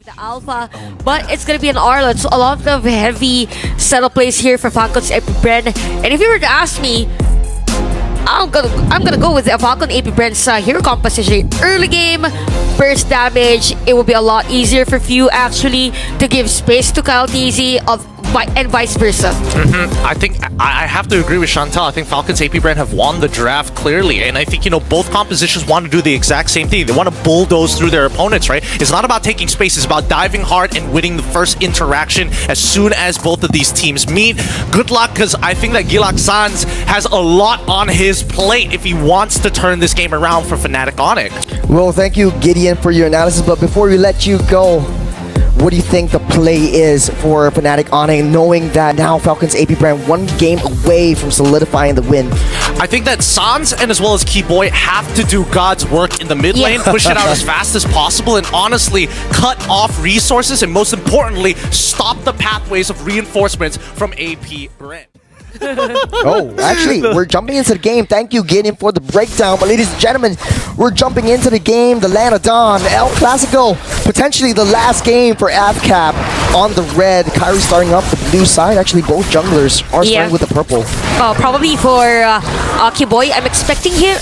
the alpha, but it's gonna be an Arlot. So a lot of heavy setup plays here for Falcons Apbren. And if you were to ask me, I'm gonna go with the Falcon Apbren's hero composition. Early game, burst damage. It will be a lot easier for few actually to give space to Kyle TZ and vice versa. I think I have to agree with Chantal. I think Falcons Apbren have won the draft clearly, and I think both compositions want to do the exact same thing. They want to bulldoze through their opponents, right? It's not about taking space. It's about diving hard and winning the first interaction as soon as both of these teams meet. Good luck, because I think that Gilak Sans has a lot on his plate if he wants to turn this game around for Fnatic Onic. Well, thank you, Gideon, for your analysis. But before we let you go, what do you think the play is for Fnatic Onic, knowing that now Falcons Apbren one game away from solidifying the win? I think that Sans and as well as Keyboy have to do God's work in the mid lane, push it out as fast as possible, and honestly cut off resources, and most importantly, stop the pathways of reinforcements from Apbren. Oh, actually, we're jumping into the game. Thank you, Gideon, for the breakdown. But ladies and gentlemen, we're jumping into the game. The Land of Dawn, El Clasico, potentially the last game for AvCap on the red. Kyrie starting up the blue side. Actually, both junglers are starting with the purple. Probably for Keyboy, I'm expecting him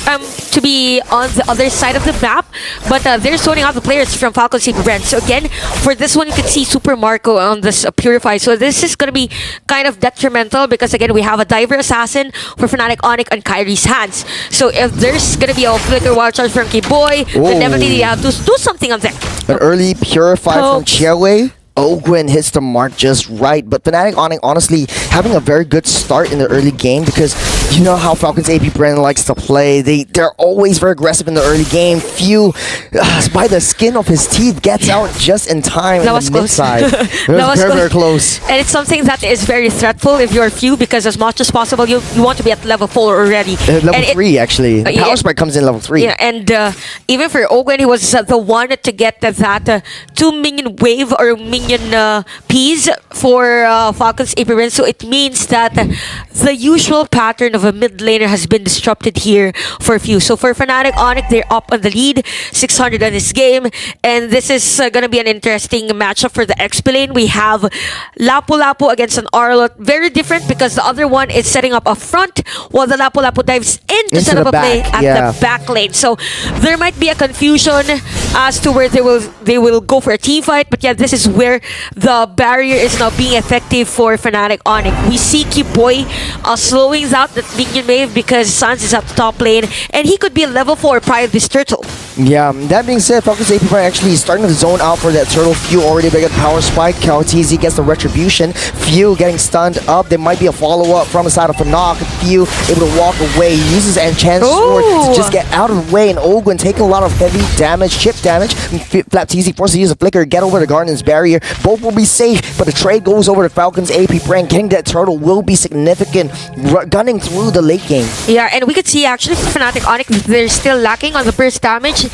to be on the other side of the map, but they're sorting out the players from Falcons Apbren. So again, for this one, you can see Super Marco on this Purify. So this is going to be kind of detrimental because again, we have a Diver Assassin for Fnatic Onic on Kyrie's hands. So if there's going to be a Flicker Wild Charge from Keyboy, then definitely they have to do something on that. An early Purify from Chiawei. Ogwen hits the mark just right, but Fnatic Onic honestly having a very good start in the early game, because you know how Falcons Apbren likes to play. They're always very aggressive in the early game. Few, by the skin of his teeth, gets out just in time in the mid side. It was very close. And it's something that is very threatful if you're Few, because as much as possible you want to be at level 4 already. Level 3 actually. The power spike comes in level 3. Yeah, and even for Ogwen, he was the one to get that 2 minion wave or minion Ps for Falcons Apbren. So it means that the usual pattern of a mid laner has been disrupted here for Few. So for Fnatic Onic, they're up on the lead, 600 on this game, and this is going to be an interesting matchup for the XP lane. We have Lapu-Lapu against an Arlot. Very different because the other one is setting up a front while the Lapu-Lapu dives in to set up a play at the back lane. So there might be a confusion as to where they will go for a team fight, but yeah, this is where the barrier is now being effective for Fnatic Onic. We see Keyboy slowing out that minion wave because Sans is at the top lane, and he could be a level 4 prior to this turtle. Yeah, that being said, Falcons Apbren actually starting to zone out for that turtle. Few already get power spike. KTZ gets the retribution. Few getting stunned up. There might be a follow-up from the side of Hok. Few able to walk away. He uses Enchant Sword to just get out of the way, and Ogwen taking a lot of heavy damage, chip damage. Flap TZ forced to use a flicker, get over the Garden's barrier. Both will be safe, but the trade goes over to Falcons Apbren. Getting that turtle will be significant, gunning through the late game. Yeah, and we could see actually for Fnatic Onic, they're still lacking on the burst damage,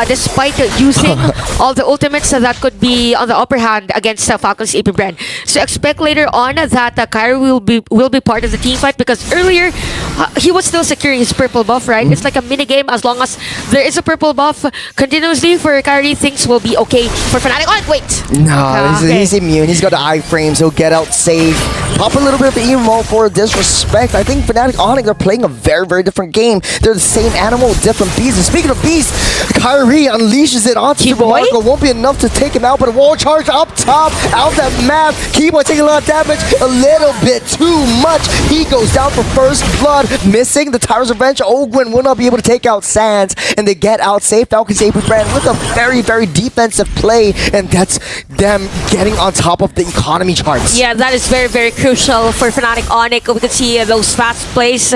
despite using all the ultimates that could be on the upper hand against Falcons Apbren. So expect later on that Kyrie will be part of the team fight, because earlier he was still securing his purple buff, right? It's like a mini game. As long as there is a purple buff continuously for Kyrie, things will be okay for Fnatic Onic. Wait! No, he's immune. He's got the iframes. He'll get out safe. Pop a little bit of emo for disrespect. I think Fnatic Onic are playing a very, very different game. They're the same animal, different beasts. And speaking of beasts, Kyrie unleashes it onto Super Marco. Won't be enough to take him out, but a wall charge up top, out that map. Keyboy taking a lot of damage, a little bit too much. He goes down for first blood, missing the Tyrant's Revenge. Ogwen will not be able to take out Sans, and they get out safe. Falcons Apbren with a very, very defensive play, and that's them getting on top of the economy charts. Yeah, that is very, very crucial for Fnatic Onic. We can see those fast plays.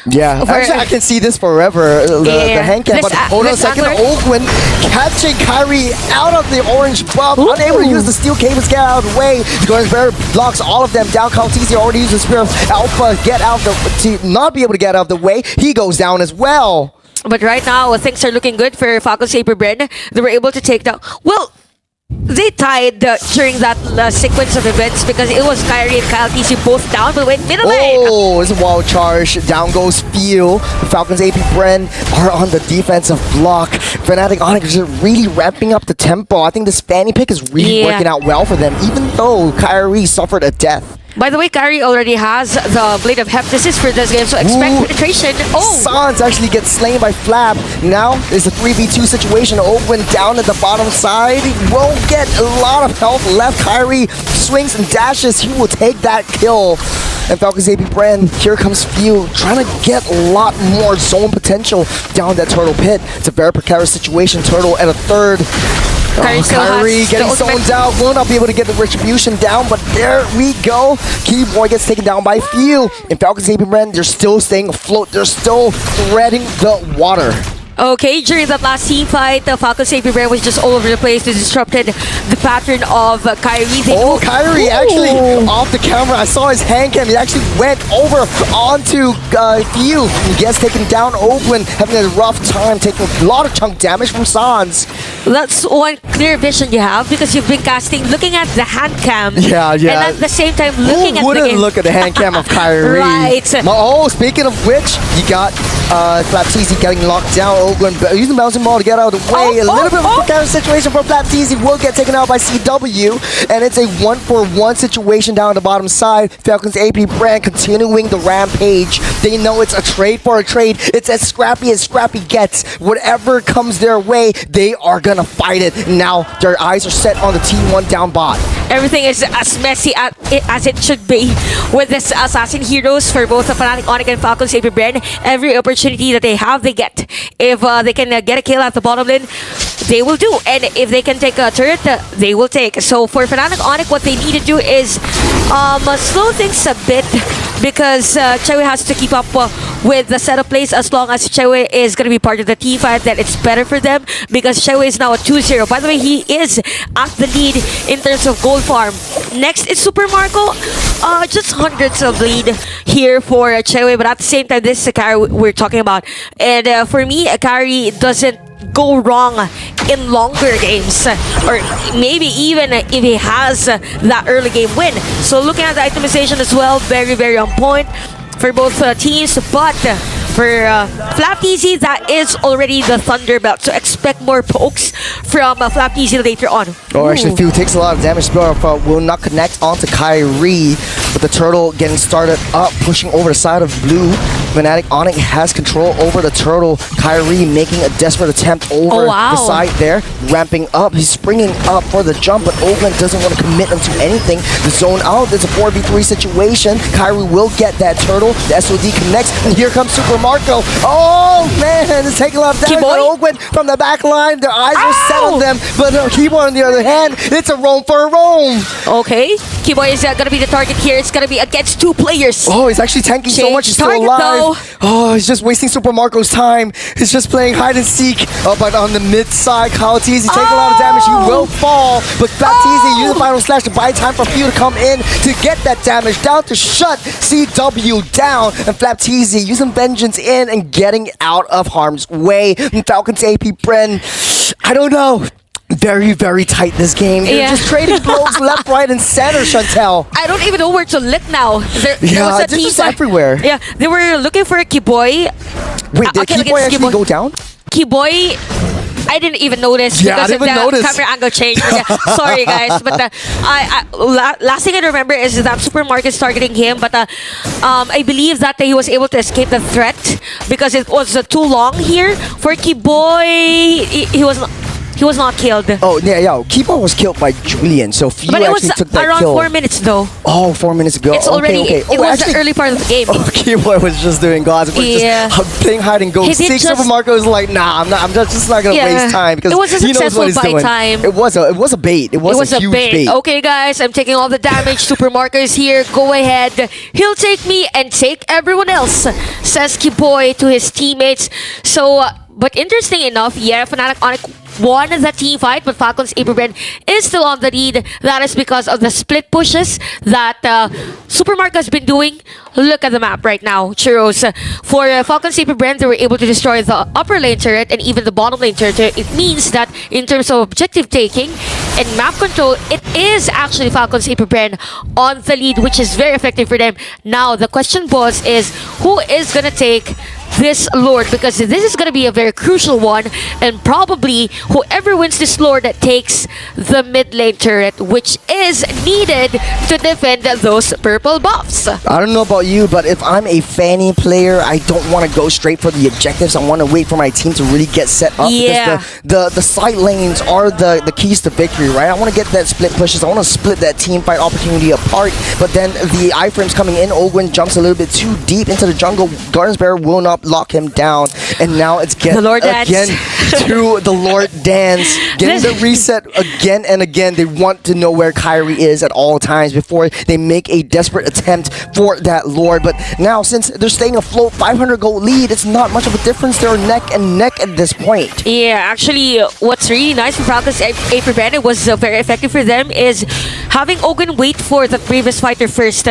Yeah, actually, I can see this forever. The hand cam, but hold on a second. Ogwen catching Kyrie out of the orange buff, unable to use the steel cables, get out of the way. Going very blocks all of them down. KTZ already used the Spear of Alpha, get out to not be able to get out of the way. He goes down as well. But right now, things are looking good for Falcons Apbren. They were able to take down. Well, They tied during that sequence of events because it was Kyrie and Kyle TC both down, but went middle lane. Oh, it's a wild charge. Down goes Feel. The Falcons Apbren are on the defensive block. Fnatic Onic is really ramping up the tempo. I think this Fanny pick is really working out well for them, even though Kyrie suffered a death. By the way, Kyrie already has the Blade of Hephaestus for this game, so expect penetration. Oh! Sans actually gets slain by Flap. Now it's a 3v2 situation. Open down at the bottom side. He won't get a lot of health left. Kyrie swings and dashes. He will take that kill. And Falcons Apbren, here comes Few, trying to get a lot more zone potential down that Turtle pit. It's a very precarious situation. Turtle at a third. Kyrie getting zoned out, will not be able to get the retribution down, but there we go. Keyboy gets taken down by Few. And Falcons Apbren, they're still staying afloat. They're still threading the water. Okay, during that last team fight, the Falcons Apbren was just all over the place. They disrupted the pattern of Kyrie. Kyrie actually off the camera. I saw his hand cam. He actually went over onto Few. He gets taken down. Oakland having a rough time, taking a lot of chunk damage from Sans. That's one clear vision you have because you've been casting, looking at the hand cam. Yeah. And at the same time, looking at the game. Who wouldn't look at the hand cam of Kyrie? Right. Oh, speaking of which, you got Flapteezy getting locked down. Oakland using the bouncing ball to get out of the way. A little bit of a precarious situation for Flapteezy. Will get taken out by CW. And it's a 1-for-1 situation down the bottom side. Falcons Apbren continuing the rampage. They know it's a trade for a trade. It's as Scrappy gets. Whatever comes their way, they are gonna fight it. Now their eyes are set on the T1 down bot. Everything is as messy as it should be with this Assassin Heroes for both the Fnatic Onic and Falcons Apbren. Every opportunity that they have, they get. If they can get a kill at the bottom lane, they will do. And if they can take a turret, they will take. So for Fnatic Onic, what they need to do is slow things a bit because Chewe has to keep up with the setup plays. As long as Chewe is going to be part of the team fight, then it's better for them because Chewe is now a 2-0. By the way, he is at the lead in terms of gold farm. Next is Super Marco. Just hundreds of lead here for Chewe, but at the same time, this is Akari we're talking about. And for me, Akari doesn't go wrong in longer games, or maybe even if he has that early game win. So looking at the itemization as well, very on point for both teams, but for Flapteezy, that is already the Thunder Belt, so expect more pokes from Flapteezy later on. Oh, actually, Few takes a lot of damage, but will not connect onto Kyrie. But the Turtle getting started up, pushing over the side of blue. Fnatic Onic has control over the Turtle. Kyrie making a desperate attempt over the side there, ramping up. He's springing up for the jump, but Oakland doesn't want to commit him to anything. The zone out, it's a 4v3 situation. Kyrie will get that Turtle. The SOD connects, and here comes Super Marco. Oh, man, it's taking a lot of damage. But Oakland from the back line, their eyes are set on them. But Keyboy on the other hand, it's a roam for a roam. Okay, Keyboy is going to be the target here. It's going to be against two players. Oh, he's actually tanking so much. He's still alive. Oh, he's just wasting Super Marco's time. He's just playing hide and seek. Oh, but on the mid side, Kyle Teasy taking a lot of damage. He will fall. But Flapteezy using the final slash to buy time for Few to come in to get that damage down to shut CW down. And Flapteezy using Vengeance in and getting out of harm's way. And Falcons Apbren, I don't know. Very tight this game. They're just trading blows left, right, and center, Chantel. I don't even know where to look now. There was a team just everywhere. Yeah, they were looking for a Keyboy. Wait, did Keyboy actually go down? Keyboy, I didn't even notice because of the camera angle change. Yeah, sorry guys, but last thing I remember is that Super Marco is targeting him, but I believe that he was able to escape the threat because it was too long here for Keyboy. He was not killed. Oh, yeah. Keyboy was killed by Julian, so Few actually took that around kill. 4 minutes though. Oh, 4 minutes ago. It's already, okay. It was the early part of the game. Oh, Keyboy was just doing gods. Just playing hide and go. Super Marco was like, nah, I'm just not gonna waste time because it was a successful buy time. It was a bait. It was a huge bait. Okay, guys, I'm taking all the damage. Super Marco is here. Go ahead. He'll take me and take everyone else, says Keyboy to his teammates. So But interesting enough, yeah, Fnatic Onic won the team fight, but Falcons Apbren is still on the lead. That is because of the split pushes that Supermark has been doing. Look at the map right now, Churros. For Falcons Apbren, they were able to destroy the upper lane turret and even the bottom lane turret. It means that in terms of objective taking and map control, it is actually Falcons Apbren on the lead, which is very effective for them. Now, the question was is who is going to take this Lord, because this is going to be a very crucial one, and probably whoever wins this Lord that takes the mid lane turret, which is needed to defend those purple buffs. I don't know about you, but if I'm a Fanny player, I don't want to go straight for the objectives. I want to wait for my team to really get set up, Yeah. because the side lanes are the keys to victory, right? I want to get that split pushes. I want to split that team fight opportunity apart, but then the iframes coming in, Ogwen jumps a little bit too deep into the jungle. Gardens Bear will not lock him down, and now it's The Lord Dance. again to the Lord Dance, getting the reset again and again. They want to know where Kyrie is at all times before they make a desperate attempt for that Lord. But now, since they're staying afloat, 500 gold lead, it's not much of a difference. They're neck and neck at this point. Yeah, actually, what's really nice for Falcons Apbren, it was very effective for them, is having Ogun wait for the previous fighter first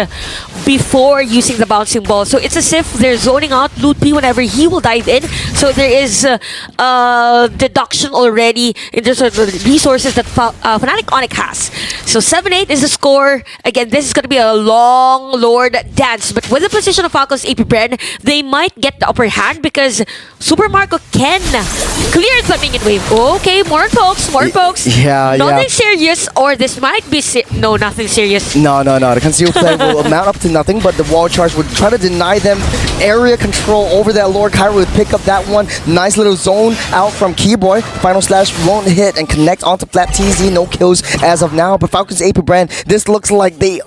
before using the bouncing ball. So it's as if they're zoning out Loot P whenever he will dive in. So there is deduction already in terms of the resources that Fnatic Onic has. So 7-8 is the score. Again, this is going to be a long Lord dance. But with the position of Falcons Apbren, they might get the upper hand because Super Marco can clear the minion wave. Okay, more folks, more folks. Yeah, Nothing serious, or this might be no, nothing serious. No. The concealed play will amount up to nothing, but the wall charge would try to deny them area control over that Lord. Kyrie would pick up that one. Nice little zone out from Keyboy. Final slash won't hit and connect onto Flap TZ. No kills as of now, but Falcons Apbren, this looks like they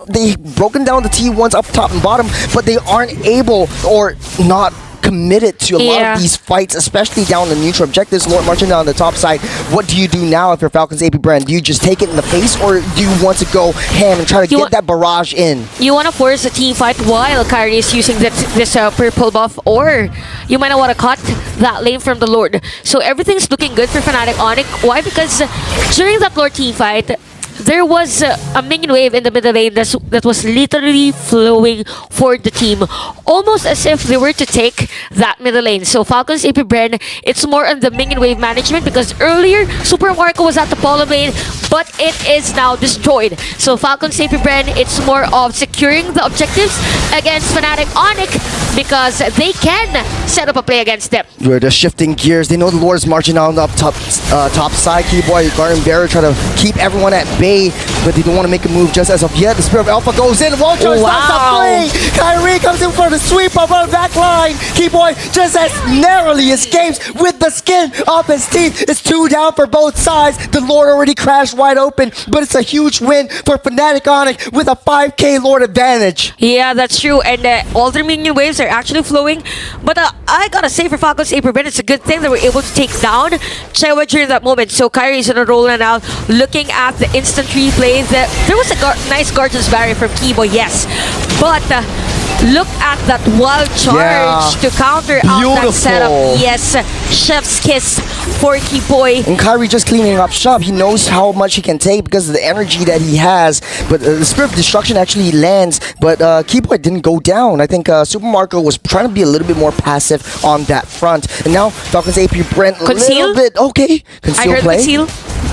broken down the T1s up top and bottom, but they aren't able or not committed to a lot of these fights, especially down the neutral objectives. Lord marching down the top side. What do you do now if you're Falcons Apbren? Do you just take it in the face, or do you want to go ham and try to get that barrage in? You want to force a team fight while Kyrie is using this purple buff, or you might not want to cut that lane from the Lord. So everything's looking good for Fnatic Onic. Why? Because during that Lord team fight, there was a minion wave in the middle lane that was literally flowing for the team, almost as if they were to take that middle lane. So Falcons Apbren, it's more on the minion wave management, because earlier Super Marco was at the bottom lane, but it is now destroyed. So Falcons Apbren, it's more of securing the objectives against Fnatic Onic, because they can set up a play against them. Where they're shifting gears. They know the Lord is marching on up top side. Keyboy, Garden Barrier try to keep everyone at bay, but they don't want to make a move just as of yet. The Spirit of Alpha goes in. Walter starts to play. Kyrie comes in for the sweep of our back line. Keyboy just as narrowly escapes with the skin off his teeth. It's 2 down for both sides. The Lord already crashed wide open, but it's a huge win for Fnatic Onic with a 5k Lord advantage. Yeah, that's true. And all their minion waves are actually flowing. But I gotta say, for Falcons Apbren, it's a good thing they were able to take down Chewa during that moment. So Kyrie is on a roll now, looking at the instant replay. There was a nice Guardian's Barrier from Keyboy, yes. But look at that wild charge to counter out that setup. Yes, chef's kiss for Keyboy. And Kyrie just cleaning up shop. He knows how much he can take because of the energy that he has. But the Spirit of Destruction actually lands, but Keyboy didn't go down. I think Super Marco was trying to be a little bit more passive on that front. And now Falcons Apbren a little bit okay. I heard conceal.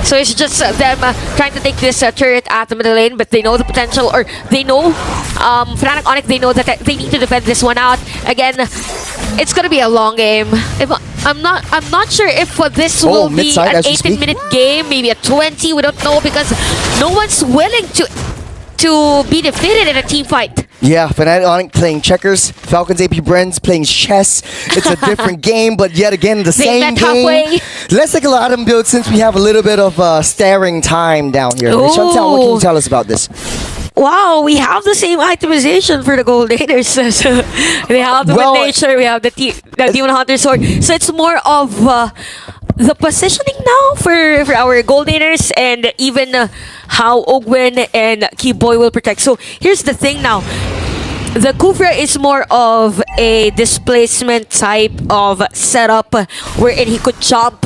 So it's just them trying to take this turret at the middle lane, but they know the potential, or they know Fnatic Onic, they know that they need to defend this one out. Again, it's gonna be a long game. I'm not sure if this will be an 18-minute game, maybe a 20. We don't know, because no one's willing to be defeated in a team fight. Yeah, Fnatic Onic playing checkers, Falcons Apbren's playing chess. It's a different game, but yet again, the same game. Halfway. Let's take a look at item build since we have a little bit of staring time down here. Chantal, what can you tell us about this? Wow, we have the same itemization for the Gold Raiders. So we have the Nature, we have the Demon Hunter Sword. So it's more of the positioning now for our Gold Raiders, and even how Ogwen and Keyboy will protect. So here's the thing now. The Kufra is more of a displacement type of setup wherein he could jump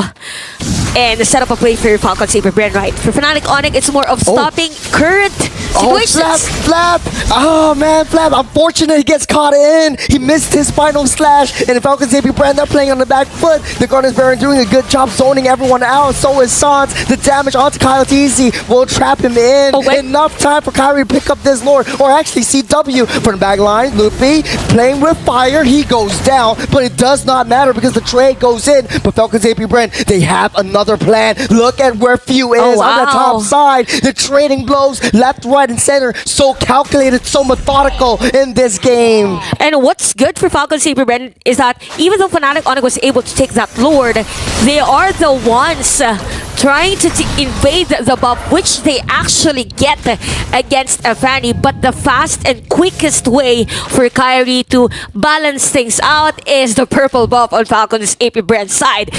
and set up a play for Falcons Apbren, right? For Fnatic Onic, it's more of stopping current situations. Flap! Oh man, Flap, unfortunate he gets caught in. He missed his final slash, and Falcons Apbren, they're playing on the back foot. The Garden's Baron doing a good job zoning everyone out. So is Sans. The damage onto Kyle Teasy will trap him in. Enough time for Kyrie to pick up this Lord, or actually CW from the back line. Luffy playing with fire. He goes down, but it does not matter because the trade goes in. But Falcons Apbren, they have another plan. Look at where Few is on the top side. The trading blows left, right, and center. So calculated, so methodical in this game. And what's good for Falcons Apbren is that even though Fnatic Onic was able to take that Lord, they are the ones trying to invade the buff, which they actually get against Fanny. But the fast and quickest way for Kyrie to balance things out is the purple buff on Falcons Apbren's side.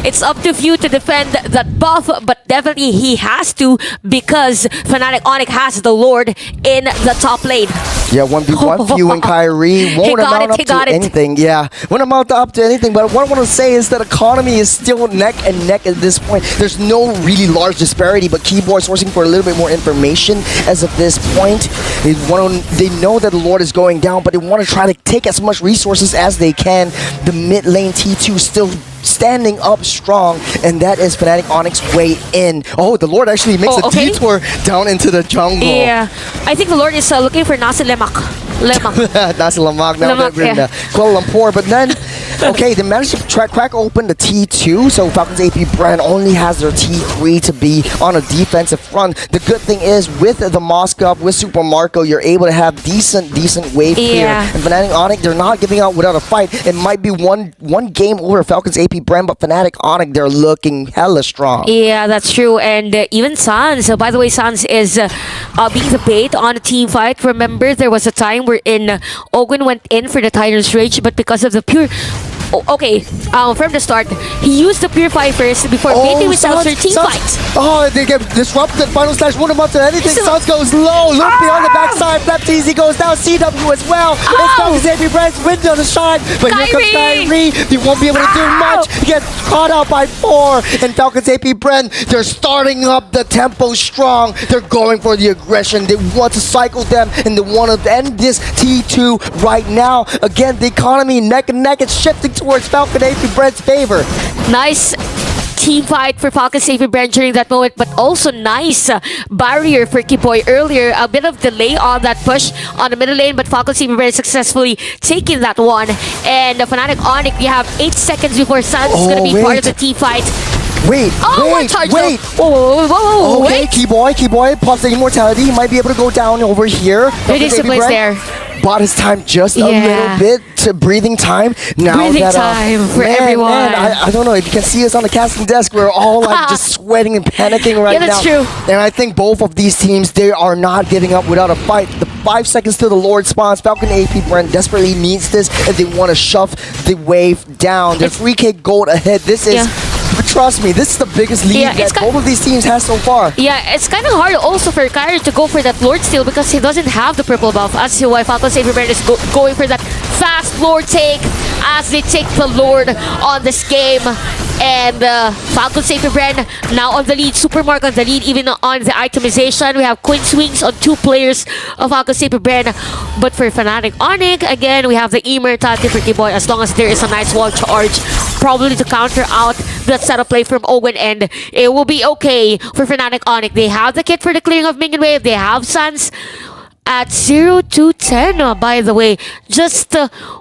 It's up to Few to defend that buff, but definitely he has to because Fnatic Onic has the Lord in the top lane. Yeah, 1v1 Few and Kyrie won't amount up to anything. Yeah, won't amount up to anything. But what I want to say is that economy is still neck and neck at this point. There's no really large disparity, but Keyboard sourcing for a little bit more information as of this point. They know that the Lord is going down, but they want to try to take as much resources as they can. The mid lane T2 still standing up strong, and that is Fnatic Onic's way in. Oh, the Lord actually makes a detour down into the jungle. Yeah, I think the Lord is looking for Nasi Lemak. Nasi Lemak, now that we're in Kuala Lumpur. But then, okay, they managed to crack open the T2, so Falcons Apbren only has their T3 to be on a defensive front. The good thing is, with the Mosque up, with Super Marco, you're able to have decent wave clear. And Fnatic Onic, they're not giving out without a fight. It might be one game over Falcons Apbren, but Fnatic Onic, they're looking hella strong. Yeah, that's true. And even Sans, by the way, Sans is being the bait on a team fight. Remember, there was a time wherein Ogun went in for the Titan's Rage, but because of the pure... from the start, he used the Purify first before baiting without their team fight. Oh, they get disrupted. Final slash won't amount to anything. Sans goes low. Luffy on the backside. Flap Teasy goes down. CW as well. It's Falcons Apbren's window to shine. But here comes Kyrie. He won't be able to do much. He gets caught out by 4. And Falcons Apbren, they're starting up the tempo strong. They're going for the aggression. They want to cycle them, and they want to end this T2 right now. Again, the economy neck and neck. It's shifting towards Falcon Apbren's favor. Nice team fight for Falcons Apbren during that moment, but also nice barrier for Kiboy earlier. A bit of delay on that push on the middle lane, but Falcons Apbren successfully taking that one. And the Fnatic Onic, you have 8 seconds before Sans is going to be part of the team fight. Wait. Whoa, okay, Keyboy pops the immortality. He might be able to go down over here. It is the place there. Bought his time just a little bit to breathing time. Now breathing time for everyone. I don't know. If you can see us on the casting desk, we're all like just sweating and panicking right now. Yeah, that's true. And I think both of these teams, they are not giving up without a fight. The 5 seconds to the Lord spawns. Falcon Apbren desperately needs this, and they want to shove the wave down. They're 3K gold ahead. This is... But trust me, this is the biggest lead that both of these teams have so far. Yeah, it's kind of hard also for Kyrie to go for that Lord steal because he doesn't have the purple buff. As to why Falcons Apbren is going for that fast Lord take as they take the Lord on this game. And Falcons Apbren now on the lead. Supermark on the lead, even on the itemization. We have Queen Swings on 2 players of Falcons Apbren. But for Fnatic Onic, again, we have the immortality for Kiboy as long as there is a nice wall charge, probably to counter out that setup play from Owen, and it will be okay for Fnatic Onic. They have the kit for the clearing of minion wave. They have Sans at 0-10, by the way. Just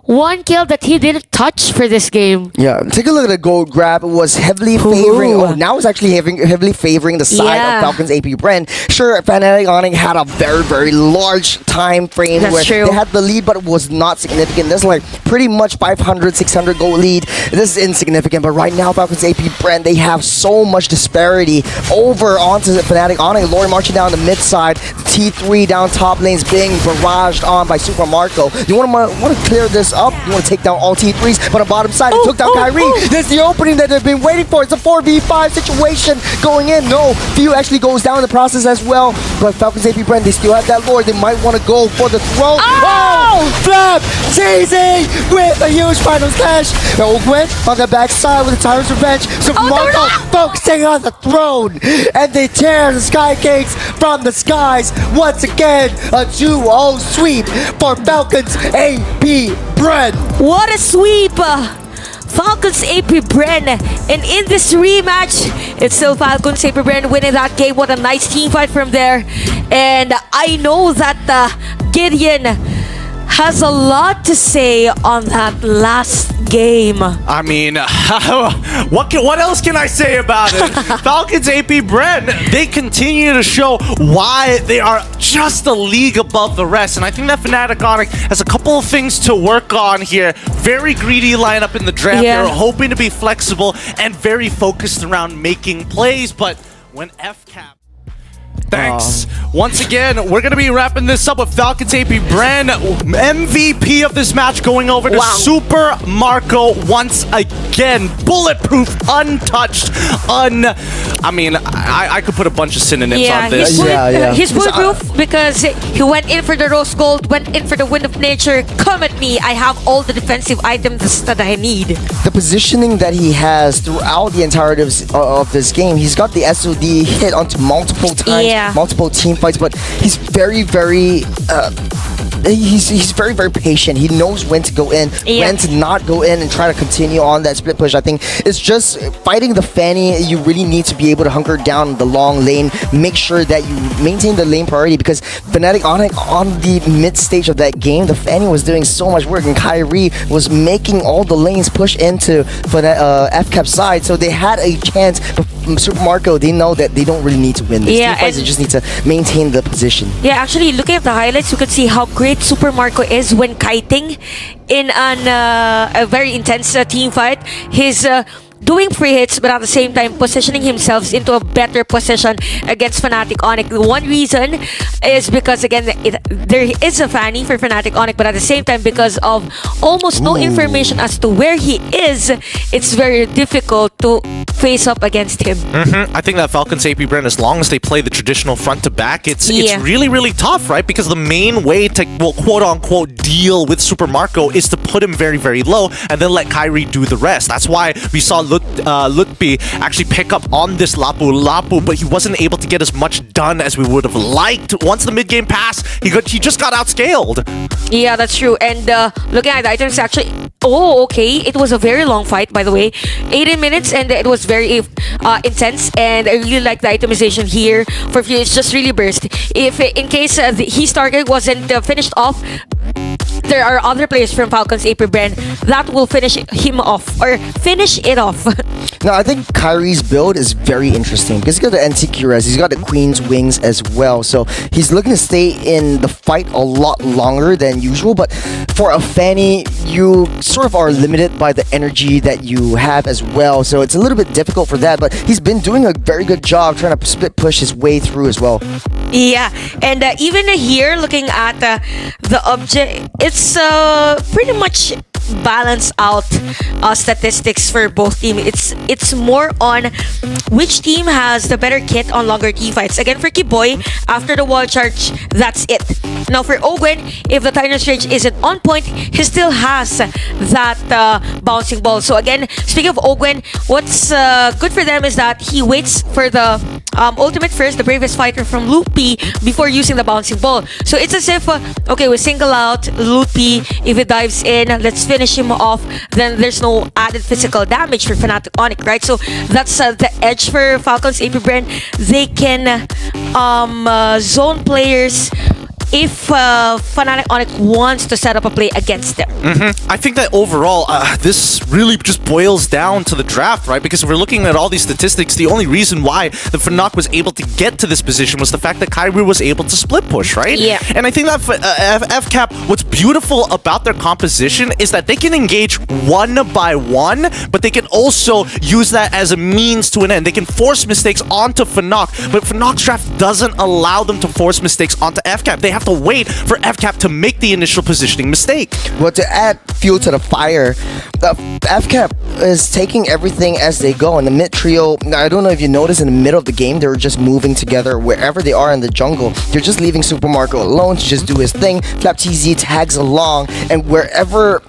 1 kill that he didn't touch for this game. Yeah, take a look at the gold grab. It was heavily favoring... Oh, now it's actually heavily favoring the side of Falcons Apbren. Sure, Fnatic Onic had a very large time frame where they had the lead, but it was not significant. There's like pretty much 500, 600 gold lead. This is insignificant, but right now Falcons Apbren, they have so much disparity over onto the Fnatic Onic. Lord marching down the mid side, T3 down top lane. lanes being barraged on by Super Marco. You want to clear this up. You want to take down all T3s, but on bottom side, he took down Kyrie. This is the opening that they've been waiting for. It's a 4v5 situation going in. No, Few actually goes down in the process as well, but Falcons Apbren, they still have that lord. They might want to go for the throne. Oh! Flap! Cheesy! With a huge final slash. Ogwen on the backside with the Tyrant's Revenge. Super Marco focusing on the throne, and they tear the Sky Kings from the skies. Once again, a 2-0 sweep for Falcons Apbren. What a sweep! Falcons Apbren, and in this rematch, it's still Falcons Apbren winning that game. What a nice team fight from there. And I know that Gideon has a lot to say on that last game. I mean, what else can I say about it? Falcons Apbren, they continue to show why they are just a league above the rest. And I think that Fnatic Onic has a couple of things to work on here. Very greedy lineup in the draft. Yeah. They're hoping to be flexible and very focused around making plays. But when FCAP... Thanks. Once again, we're going to be wrapping this up with Falcons Apbren. MVP of this match going over to Super Marco once again. Bulletproof, untouched, I mean, I could put a bunch of synonyms on this. He's bulletproof because he went in for the rose gold, went in for the wind of nature. Come at me. I have all the defensive items that I need. The positioning that he has throughout the entirety of this game, he's got the SOD hit onto multiple times. Multiple team fights, but he's very, very he's very, very patient. He knows when to go in, when to not go in, and try to continue on that split push. I think it's just fighting the Fanny. You really need to be able to hunker down the long lane, make sure that you maintain the lane priority, because Fnatic Onic on the mid stage of that game, the Fanny was doing so much work, and Kyrie was making all the lanes push into FCAP side, so they had a chance. But Super Marco, they know that they don't really need to win this. They just need to maintain the position. Yeah, actually, looking at the highlights, you could see how great Super Marco is when kiting in a very intense team fight. He's doing free hits, but at the same time positioning himself into a better position against Fnatic Onic. The one reason is because, again, there is a Fanny for Fnatic Onic, but at the same time, because of almost no information as to where he is, it's very difficult to face up against him. I think that Falcons Apbren, as long as they play the traditional front to back, it's really, really tough, right? Because the main way to, well, quote unquote, deal with Super Marco is to put him very, very low and then let Kyrie do the rest. That's why we saw Lutpi actually pick up on this Lapu, but he wasn't able to get as much done as we would have liked. Once the mid game passed, he just got outscaled. Yeah, that's true. And looking at the items, actually, it was a very long fight, by the way, 18 minutes, and it was very intense. And I really like the itemization here for Few. It's just really burst. If in case his target wasn't finished off, there are other players from Falcons Apbren that will finish him off or finish it off. Now, I think Kyrie's build is very interesting because he's got the NTQ res, he's got the Queen's Wings as well. So he's looking to stay in the fight a lot longer than usual. But for a Fanny, you sort of are limited by the energy that you have as well. So it's a little bit difficult for that. But he's been doing a very good job trying to split push his way through as well. Yeah, and even here, looking at the object, it's pretty much balance out statistics for both teams. It's more on which team has the better kit on longer key fights. Again, for Kiboy, after the wall charge, that's it. Now for Ogwen, if the Tyrant's Rage isn't on point, he still has that bouncing ball. So again, speaking of Ogwen, what's good for them is that he waits for the ultimate first, the bravest fighter from Loopy, before using the bouncing ball. So it's as if, okay, we single out Loopy. If he dives in, let's finish him off. Then there's no added physical damage for Fnatic Onic, right? So that's the edge for Falcons Apbren. They can zone players if Fnatic Onic wants to set up a play against them. I think that overall, this really just boils down to the draft, right? Because if we're looking at all these statistics, the only reason why the Fnatic was able to get to this position was the fact that Kyrie was able to split push, right? Yeah. And I think that FCAP, what's beautiful about their composition is that they can engage one by one, but they can also use that as a means to an end. They can force mistakes onto Fnatic, but Fnac's draft doesn't allow them to force mistakes onto FCAP. They have have to wait for FCAP to make the initial positioning mistake. But to add fuel to the fire, FCAP is taking everything as they go. In the mid trio, I don't know if you noticed, in the middle of the game, they were just moving together wherever they are in the jungle. They're just leaving Super Marco alone to just do his thing. Flap TZ tags along, and wherever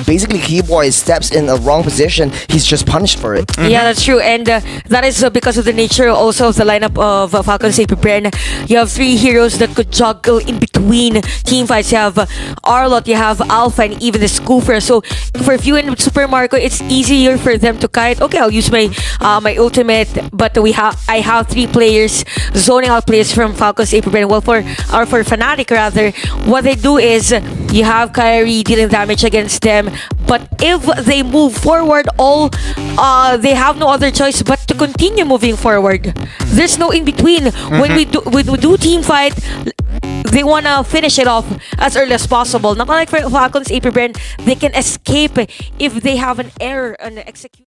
basically Keyboy steps in the wrong position, he's just punished for it. Yeah, that's true. And that is because of the nature also of the lineup of Falcons Apbren. You have 3 heroes that could juggle in between team fights. You have Arlot, you have Alpha, and even the Scooper. So for few in Super Marco, it's easier for them to kite. Okay, I'll use my my ultimate, but I have 3 players zoning out players from Falcons Apbren. Well, for Fnatic rather, what they do is you have Kyrie dealing damage against them. But if they move forward, they have no other choice but to continue moving forward. There's no in between. When we do team fight, they wanna finish it off as early as possible. Not like for Falcons Apbren, they can escape if they have an error on the execution.